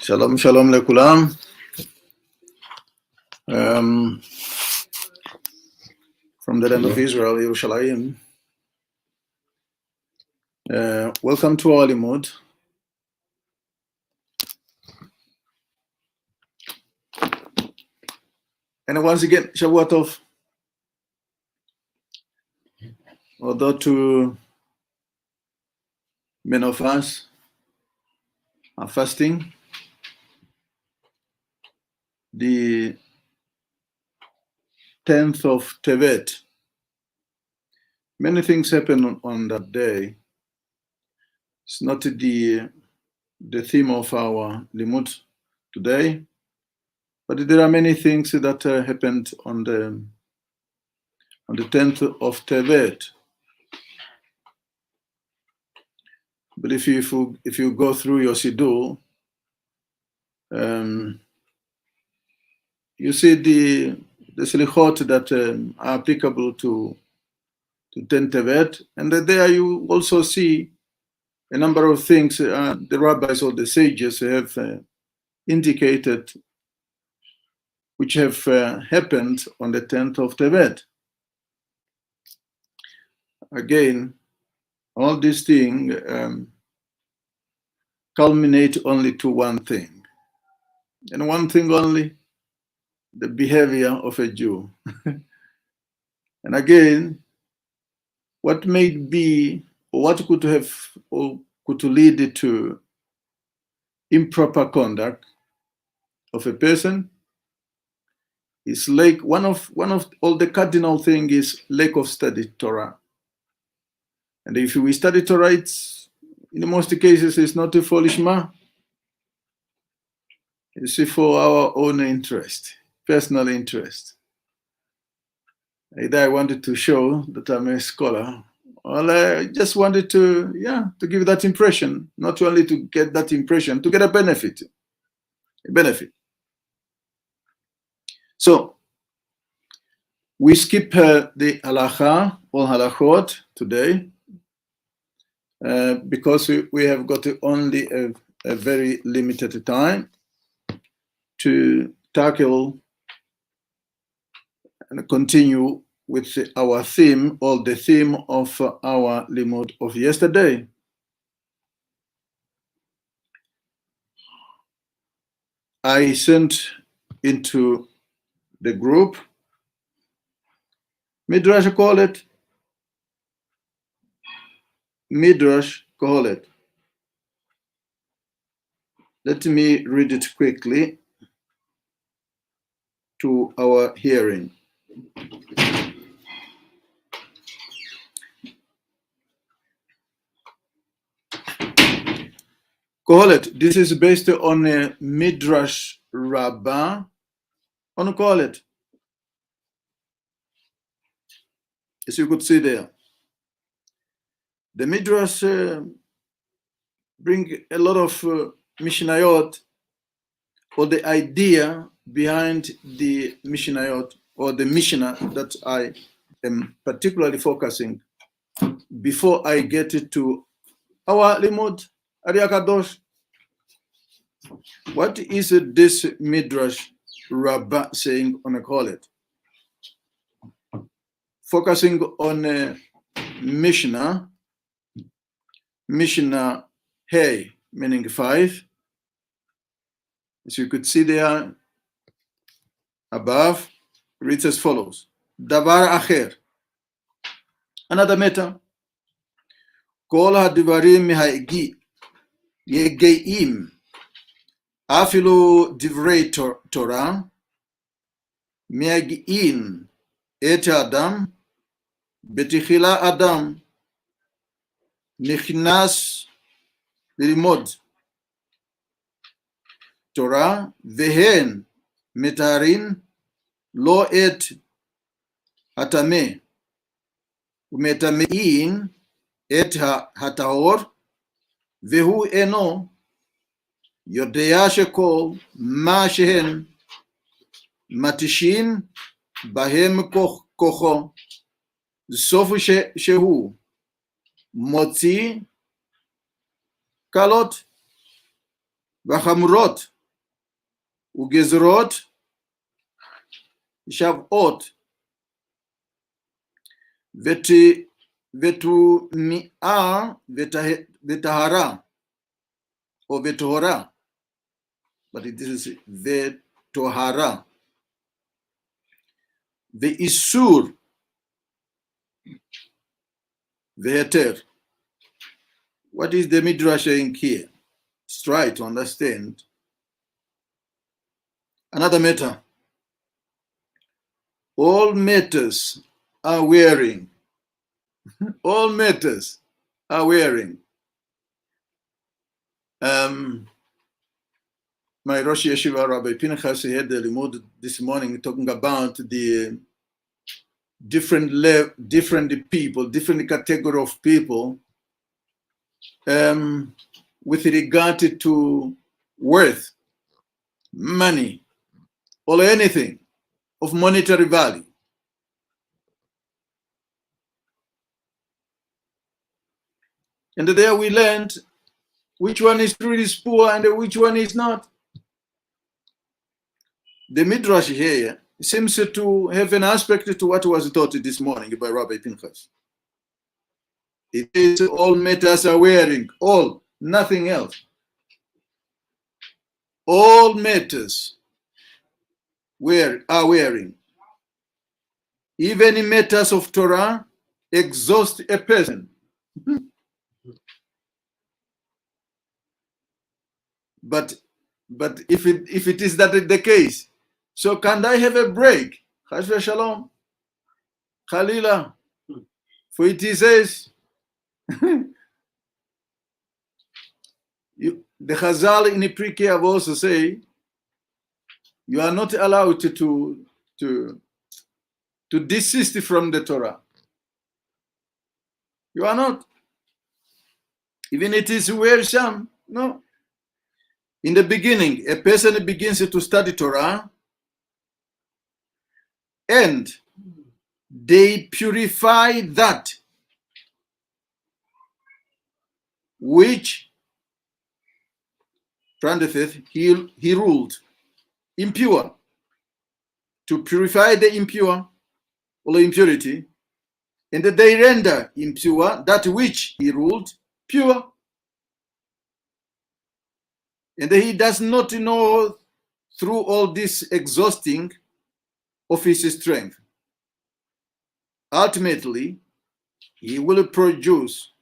Shalom, shalom lekulam. From the land of Israel, Yerushalayim. Welcome to our limud. And once again, Shavua Tov. Although to many of us are fasting, the 10th of Tevet. Many things happen on that day. It's not the theme of our limud today, but there are many things that happened on the 10th of Tevet. But if you go through your Siddur, you see the selichot that are applicable to 10 Tevet, and there you also see a number of things the rabbis or the sages have indicated which have happened on the 10th of Tevet. Again, all these things culminate only to one thing, and one thing only: the behavior of a Jew. And again, what may be, or what could have, or could lead to improper conduct of a person is like one of all the cardinal thing is lack of study Torah. And if we study Torah, it's in most cases it's not for lishma. It's for our own interest, personal interest. Either I wanted to show that I'm a scholar, or I just wanted to give that impression, not only to get that impression, to get a benefit. So we skip the halacha or halachot today because we have got only a very limited time to tackle and continue with our theme, or the theme of our limud of yesterday. I sent into the group Midrash Kohelet. Midrash Kohelet. Let me read it quickly to our hearing. Kohelet, this is based on a Midrash Rabbah on Kohelet. As you could see there, the Midrash bring a lot of Mishnayot, or the idea behind the Mishnayot, or the Mishnah that I am particularly focusing before I get to our limud Ariya Kadosh. What is this Midrash Rabbah saying on a Kohelet? Focusing on Mishnah Hey, meaning 5. As you could see there above, reads as follows: Davar Acher, another matter. Kol hadivarim yegeim, afilu divrei Torah, me'agiin et Adam, betichila Adam, nichnas lilmod Torah, vehen metarin lo et hatame, umetamein et hatahor, vehu eno yodea shekol ma shehen matishin bahem kocho, sofu shehu motzi kalot v'chamurot ugezrot, Shavot, vetumi'ah, vetahara, or vetohara, but this is vetohara. The isur, veheter. What is the Midrash saying here? Let's try to understand another matter. All matters are wearing. All matters are wearing. My Rosh Yeshiva Rabbi Pinchas had the limud this morning talking about the different people, different category of people with regard to worth, money, or anything of monetary value. And there we learned which one is truly poor and which one is not. The Midrash here seems to have an aspect to what was taught this morning by Rabbi Pinchas. It is all matters are wearing, all, nothing else. All matters are wearing. Even in matters of Torah, exhaust a person. But if it is that the case, so can I have a break? Chas v'shalom, Chalila. For it says, the Chazal in the Pirkei Avos also say, you are not allowed to desist from the Torah. You are not. Even it is wearisome. No. In the beginning, a person begins to study Torah, and they purify that which he ruled impure, to purify the impure or impurity, and they render impure that which he ruled pure. And he does not know through all this exhausting of his strength. Ultimately, he will produce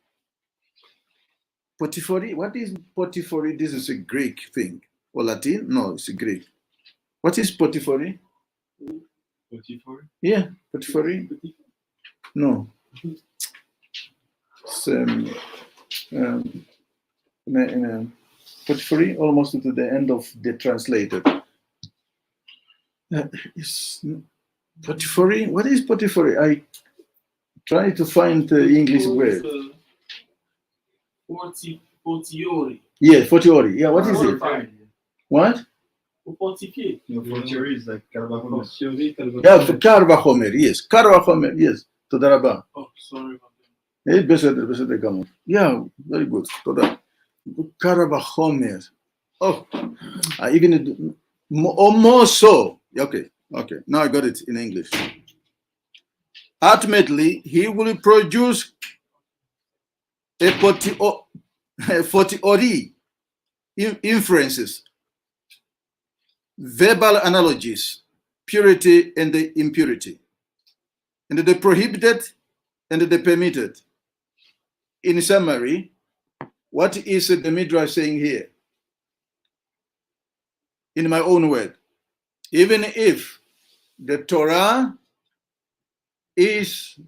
Potiphari. What is Potiphari? This is a Greek thing. Or Latin? No, it's a Greek. What is Potiphari? Potiphari? Yeah, Potiphari. No. It's, Potiphari, almost to the end of the translated. Is Potiphari? What is Potiphari? I try to find the English word. Fortiori. Yeah, Fortiori. Yeah, what is it? What? Fortifié. No, fortiori is like Karvachomer. Yeah, Karvachomer. Yes, Karvachomer. Yes. Toda rabba. Oh, sorry about that. Yeah, very good. Toda. Karvachomer. Oh, I even more so. Okay. Now I got it in English. Ultimately, he will produce a fortiori inferences, verbal analogies, purity and the impurity, and the prohibited and the permitted. In summary, what is the Midrash saying here? In my own word, even if the Torah is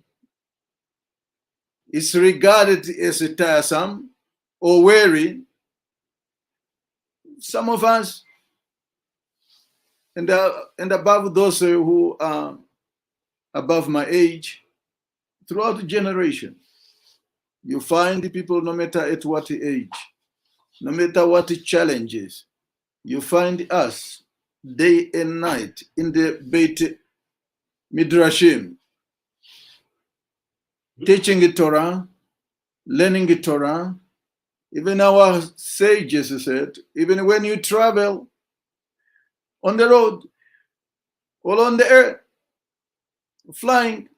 regarded as a tiresome or weary, some of us, and above those who are above my age, throughout the generation, you find the people, no matter at what age, no matter what the challenges, you find us day and night in the Beit Midrashim, teaching the Torah, learning the Torah. Even our sages said, even when you travel, on the road, or on the air, flying.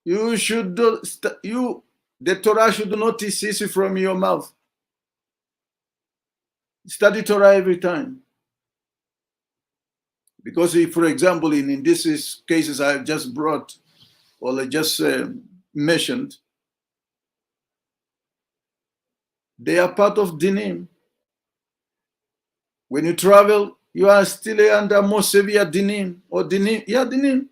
The Torah should not cease from your mouth. Study Torah every time. Because if, for example, in these cases I've just brought, or I just mentioned, they are part of dinim. When you travel, you are still under more severe dinim, or dinim, dinim.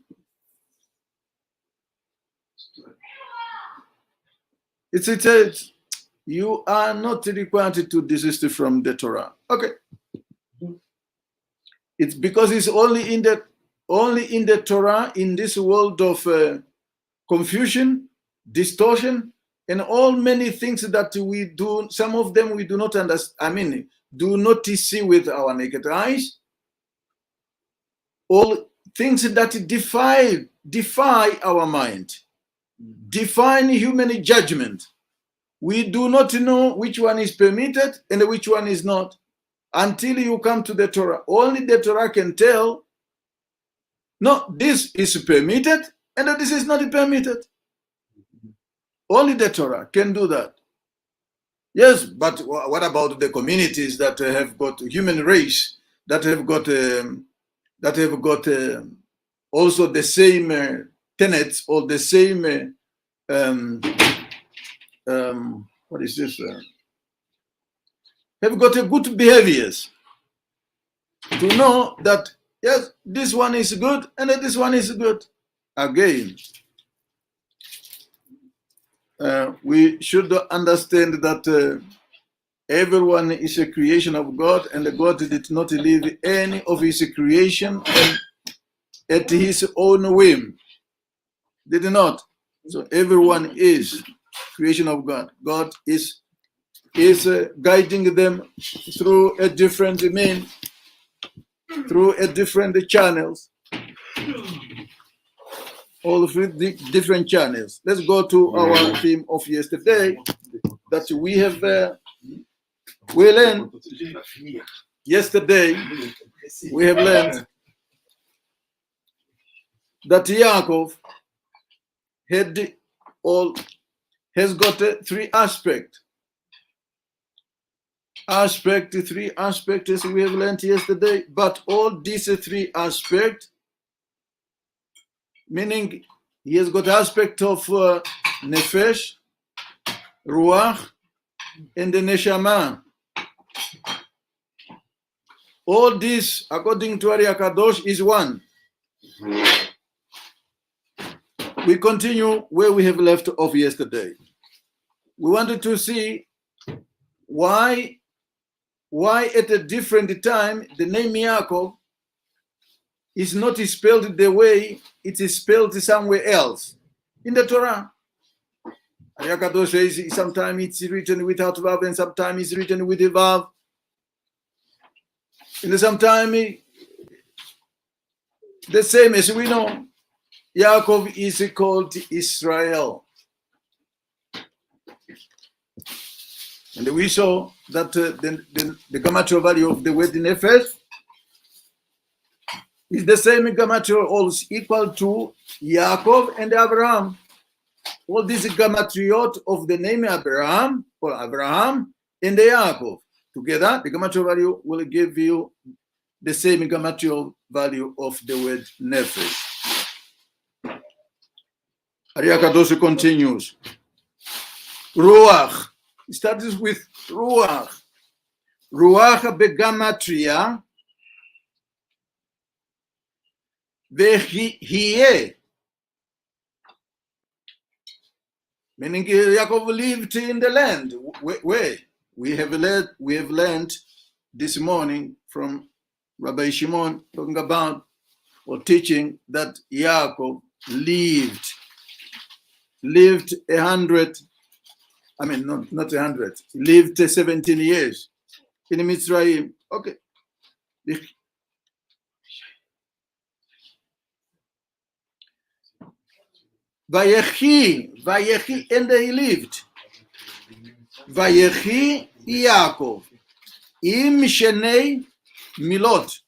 It's you are not required to desist from the Torah. Okay. It's because it's only in the Torah, in this world of confusion, distortion, and all many things that we do. Some of them we do not understand. Do not see with our naked eyes. All things that defy our mind, define human judgment. We do not know which one is permitted and which one is not until you come to the Torah. Only the Torah can tell, no, this is permitted and this is not permitted. Only the Torah can do that. Yes, but what about the communities that have got human race, that have got also the same tenets, or the same what is this? Have got a good behaviors to know that yes, this one is good and this one is good. Again, we should understand that everyone is a creation of God, and God did not leave any of his creation at his own whim. Did not. So everyone is creation of God. God is guiding them through a different means, through a different channels, all through the different channels. Let's go to our theme of yesterday that we have we learned yesterday. We have learned that Yaakov has got three aspects. Three aspects we have learned yesterday, but all these three aspects, meaning he has got aspect of nefesh, ruach, and the neshama. All this, according to Ari Kadosh, is one. We continue where we have left off yesterday. We wanted to see why at a different time the name Yaakov is not spelled the way it is spelled somewhere else in the Torah. Ari Kadosh says sometimes it's written without vav and sometimes it's written with a vav. And sometimes the same as we know, Yaakov is called Israel. And we saw that the gematria value of the word nefesh is the same gematria, also equal to Yaakov and Abraham. All these gematriot of the name Abraham, or Abraham, and the Yaakov. Together, the gematria value will give you the same gematria value of the word nefesh. Ari Kadosh continues. Ruach. It starts with ruach. Ruach begamatria vehiye. Meaning Yaakov lived in the land. Where? We have learned this morning from Rabbi Shimon talking about or teaching that Yaakov lived 100. I mean, not 100. He lived 17 years in Mitzrayim. Okay. Vayehi, and he lived. Vayehi Yaakov. Im Shenei Milot.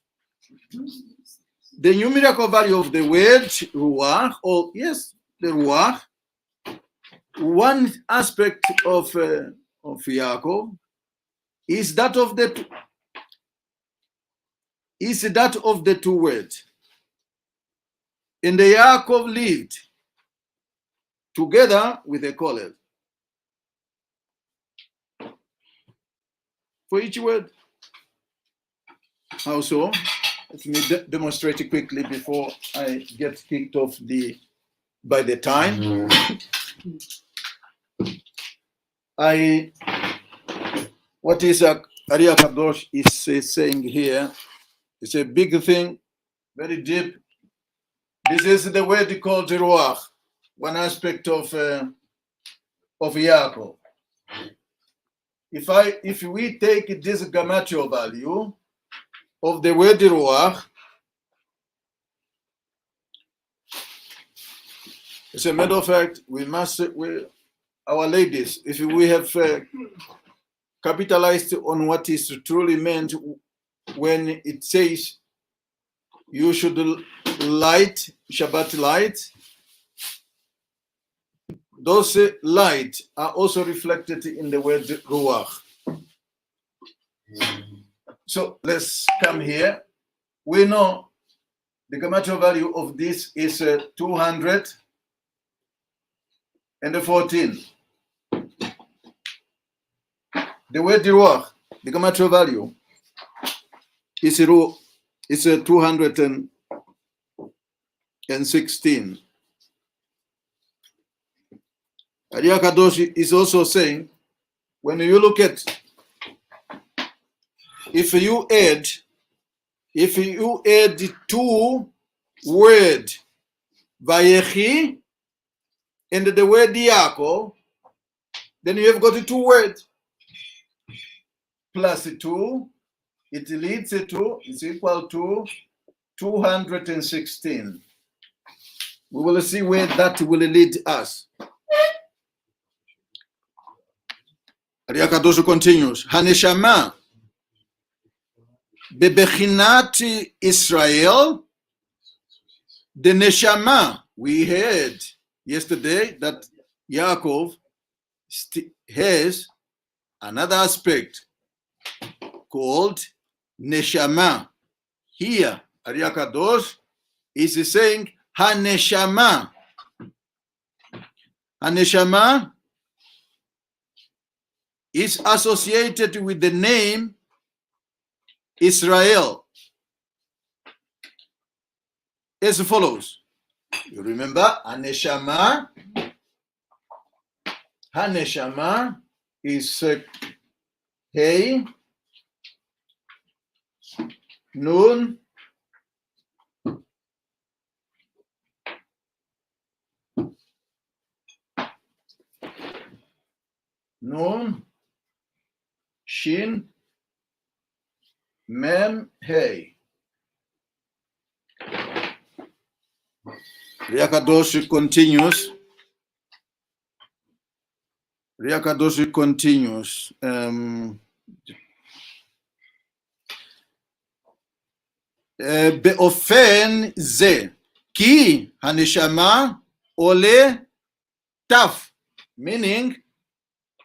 the numerical value of the word ruach, or yes, the ruach, one aspect of Yaakov is that of the two words. And the Yaakov lived together with a Kollel. For each word. How so? Let me demonstrate it quickly before I get kicked off by the time. What is Ariya Kadosh is saying here? It's a big thing, very deep. This is the word called Ruach, one aspect of Yaakov. If we take this gematria value of the word Ruach, as a matter of fact, our ladies, if we have capitalized on what is truly meant when it says you should light, Shabbat light, those light are also reflected in the word Ruach. So let's come here. We know the gematria value of this is 214. The word Ruach, the gematria value, is 216. Ariya Kadosh is also saying, when you look at, if you add two word VaYehi and the word Yaakov, then you have got two words plus 2, it leads to, it's equal to 216. We will see where that will lead us. Ariya Kadosh continues, Haneshama bebechinat Israel, the neshama. We heard yesterday that Yaakov has another aspect called neshama. Here, Ariya Kadosh is saying haneshama. Haneshama is associated with the name Israel as follows. You remember Haneshama? Haneshama is Hey, Nun, Nun, Shin, Mem, Hey. Ariya Kadosh continues. Ariya Kadosh continues. באופן זה, כי הנשמה עולה תף, meaning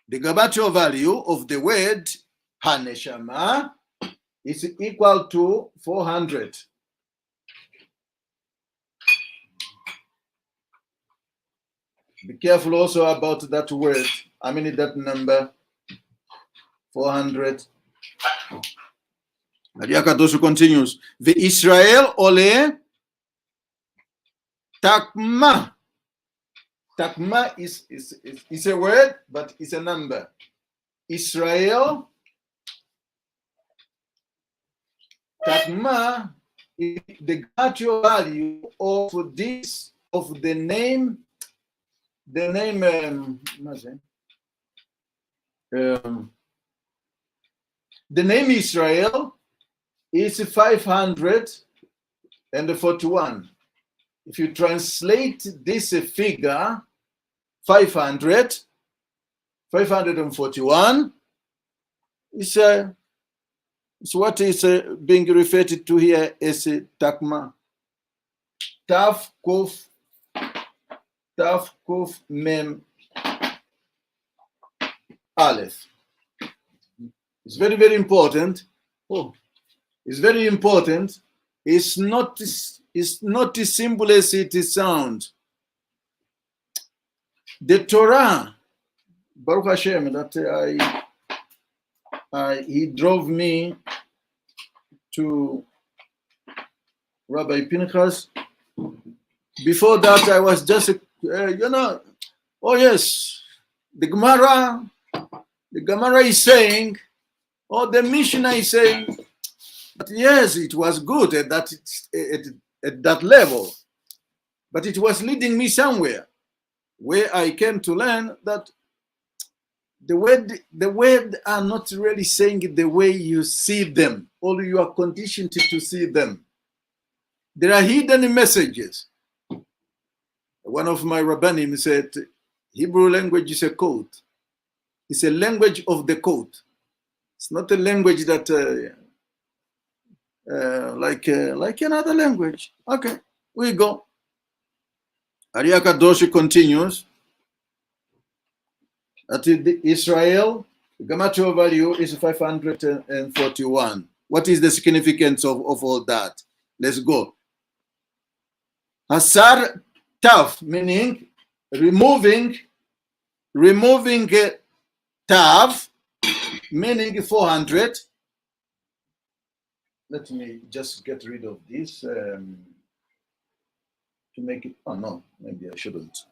the gematria value of the word הנשמה is equal to 400. Be careful also about that word. I mean that number, 400. Ariya Kadosh continues. Ve'Israel ole takma. Takma is a word, but it's a number. Israel takma is the gematria value of this, of the name Israel is 541. If you translate this figure, 541, is So what is being referred to here is takma. Taf kuf mem aleph. It's very, very important. Oh, it's very important. It's not as simple as it sounds. The Torah, Baruch Hashem, that he drove me to Rabbi Pinchas. Before that, I was just, oh yes, the Gemara is saying, or the Mishnah is saying, but yes, it was good at that level, but it was leading me somewhere where I came to learn that the word are not really saying it the way you see them, or you are conditioned to see them. There are hidden messages. One of my rabbanim said, Hebrew language is a code. It's a language of the code. It's not a language that like another language. Okay, we go. Ariaka Doshi continues that Israel, the Gematria value is 541. What is the significance of all that? Let's go. Hasar Tav, meaning removing Tav, meaning 400. Let me just get rid of this to make it. Oh no, maybe I shouldn't.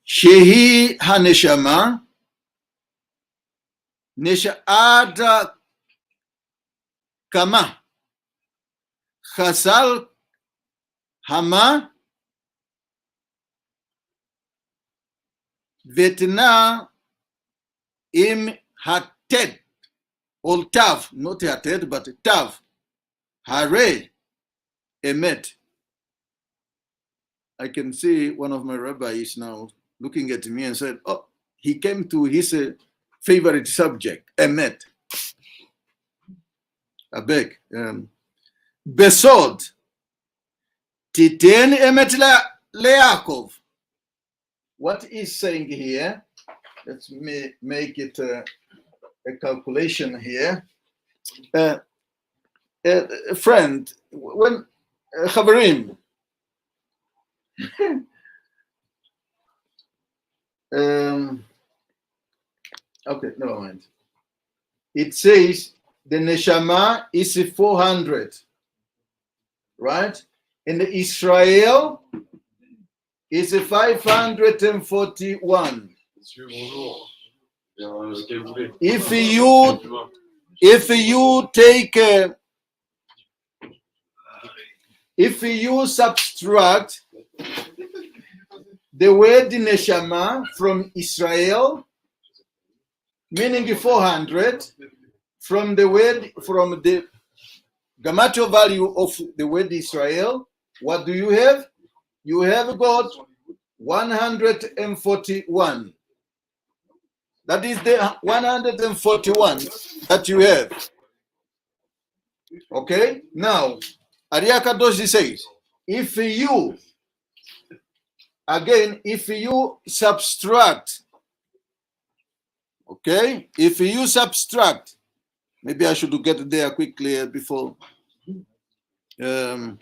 Shehi Haneshama Neshaada Kama Chasal Hama Vetna Im Hated or Tav, not Hated, but Tav Hare Emet. I can see one of my rabbis now looking at me and said, oh, he came to his favorite subject, Emet. I beg. Besod. Titen Emet Leakov. What is saying here? Let's make it a calculation here. Friend, when Chaverim, okay, never mind. It says the neshama is 400, right? And the Israel is 541. If you subtract the word neshama from Israel, meaning 400, from the Gematria value of the word Israel, what do you have? You have got 141. That is the 141 that you have. Okay? Now, Ariaka Doshi says, if you subtract, okay? If you subtract, maybe I should get there quickly before the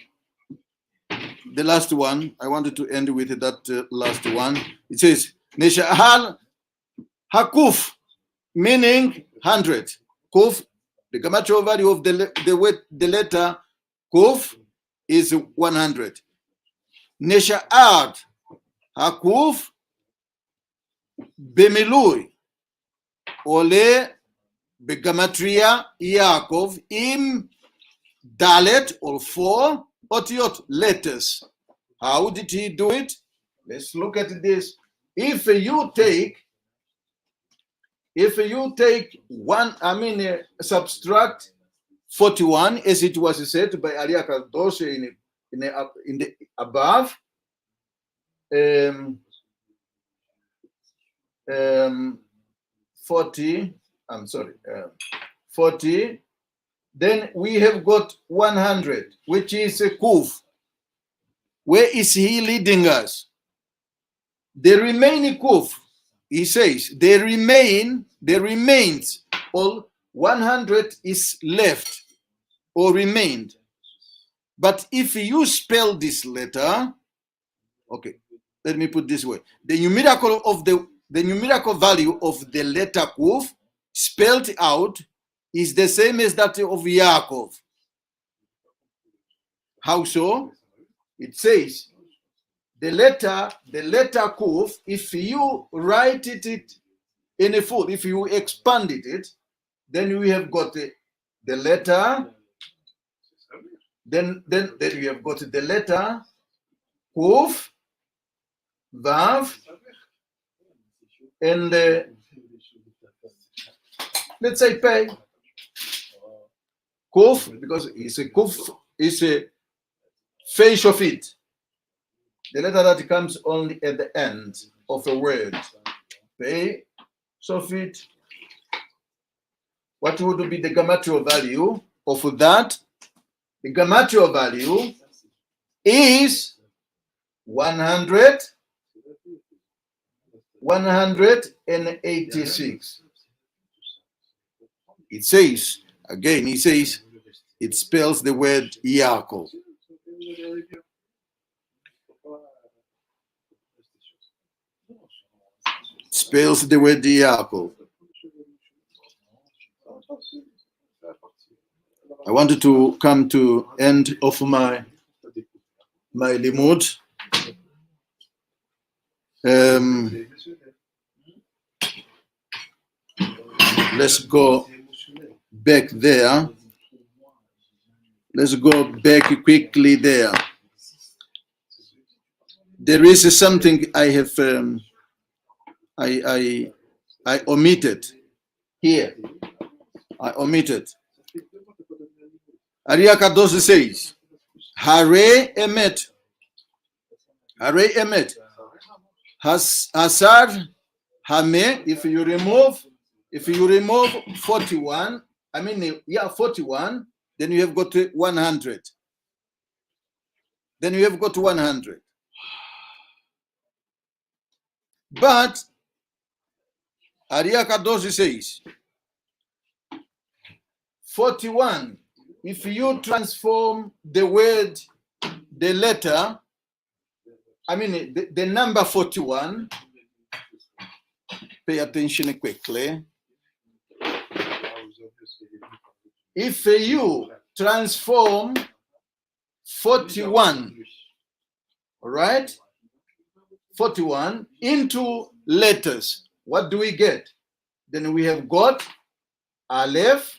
last one. I wanted to end with that last one. It says, Neshahal Hakuf, meaning 100. Kuf, the Gematria value of the letter Kuf is 100. Nesha'ad Hakuf Bemilui Ole Begematria Yaakov Im Dalet or 4 Otiot letters. How did he do it? Let's look at this. If you take subtract 41, as it was said by Ariaka Doshi in the above, 40, I'm sorry, 40. Then we have got 100, which is a kuf. Where is he leading us? The remaining kuf, he says, there remains, all 100 is left or remained. But if you spell this letter, okay, let me put this way. The numerical value of the letter kuf spelled out is the same as that of Yaakov. How so? It says the letter kuf, if you write it in a full, if you expanded it, then we have got the letter, then we have got the letter kuf, vav, and let's say pay. Kuf, because it's a kuf, it's a face of it. The letter that comes only at the end of a word. Pay, sofit. What would be the gematria value of that? The gematria value is 186. It says, again, he says, it spells the word Yaakov. Spells the word Yaakov. I wanted to come to end of my limud. Let's go back there. Let's go back quickly there. There is something I have I omitted here. I omitted. Ariya Kadosh says, Hare Emet. Hare Emet. Hasar Hame, if you remove 41, 41, then you have got 100. Then you have got 100. But Ariya Kadosh says, 41, if you transform the word, the letter, the number 41, pay attention quickly. If you transform 41, all right, 41 into letters, what do we get? Then we have got Aleph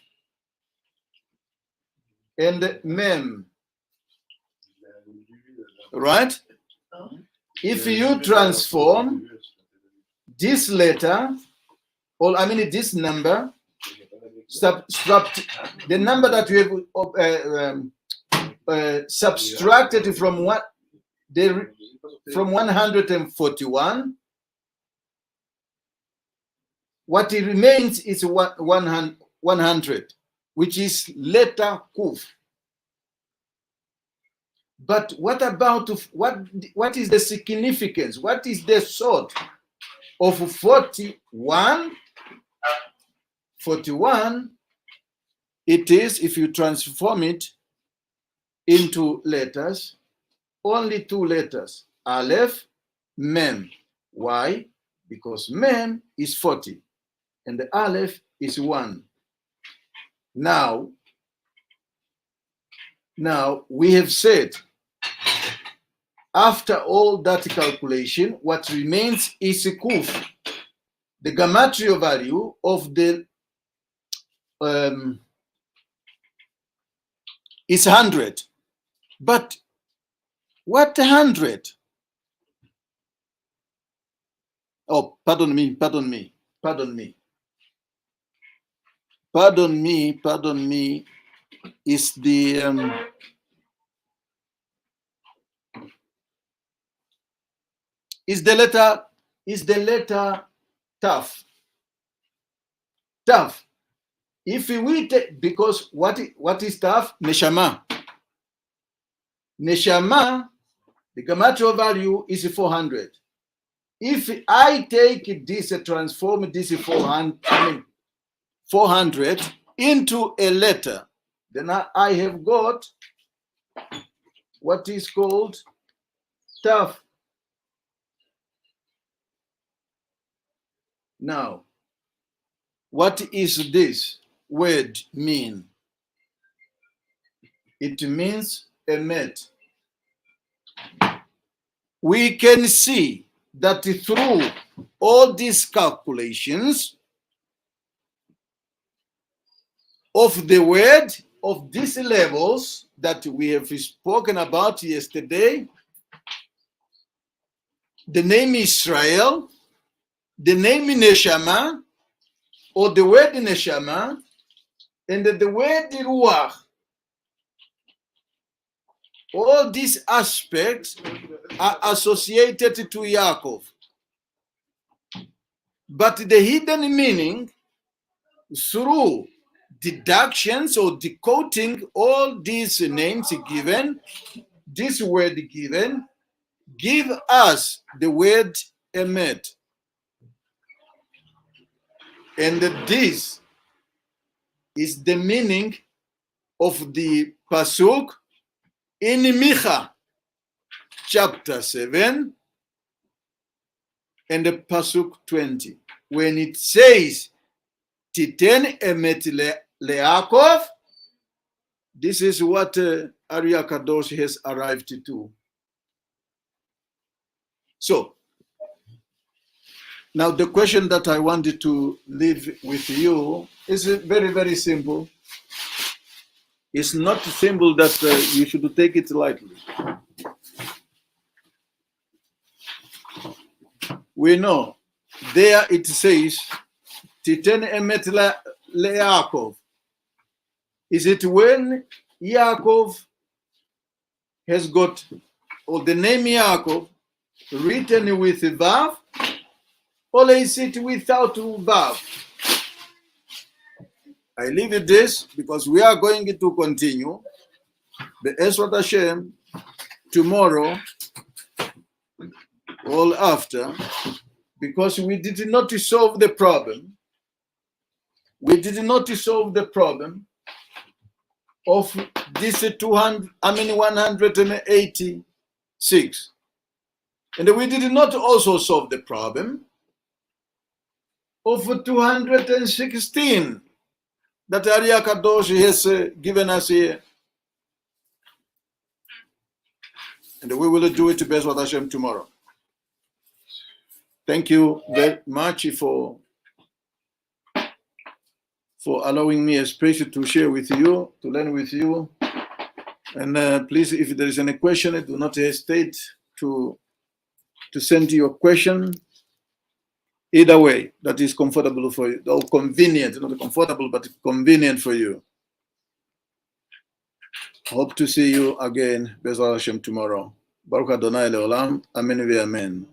and Mem, right? If you transform this letter, or this number, subtract the number that you have subtracted from from 141, what it remains is 100, which is letter kuf. But what about what is the significance? What is the sort of 41? 41, it is, if you transform it into letters, only 2 letters, Aleph, Mem. Why? Because Mem is 40 and the Aleph is 1. Now we have said, after all that calculation, what remains is a kuf. The gematria value of the is 100. But what 100? Oh, pardon me. Is the letter tough. Tough. If we take, because what is tough? Neshama. Neshama, the gematria value is 400. If I take this, transform this 400 into a letter, then I have got what is called tough. Now, what is this word mean? It means emet. We can see that through all these calculations of the word of these levels that we have spoken about yesterday, the name Israel, the name Neshama, or the word Neshama, and the word Ruach, all these aspects are associated to Yaakov. But the hidden meaning, through deductions or decoding all these names given, this word given, give us the word emet. And this is the meaning of the pasuk in Micha chapter 7 and the pasuk 20, when it says Titen emet le'Yaakov. This is what Arya Kadosh has arrived to. So, now the question that I wanted to leave with you is very, very simple. It's not simple that you should take it lightly. We know there it says, Titen emet le'Yaakov. Is it when Yaakov has got, or the name Yaakov, written with a Vav, or is it without Vav? I leave it this because we are going to continue the Esrat Hashem tomorrow or after, because we did not solve the problem. We did not solve the problem of this 186. And we did not also solve the problem of 216 that Arya Kadosh has given us here. And we will do it Bezrat Hashem tomorrow. Thank you very much for allowing me a space to share with you, to learn with you. And please, if there is any question, do not hesitate to send your question. Either way, that is comfortable for you, or convenient, not comfortable, but convenient for you. Hope to see you again, Bezrat Hashem, tomorrow. Baruch Adonai Leolam, Amen ve'Amen.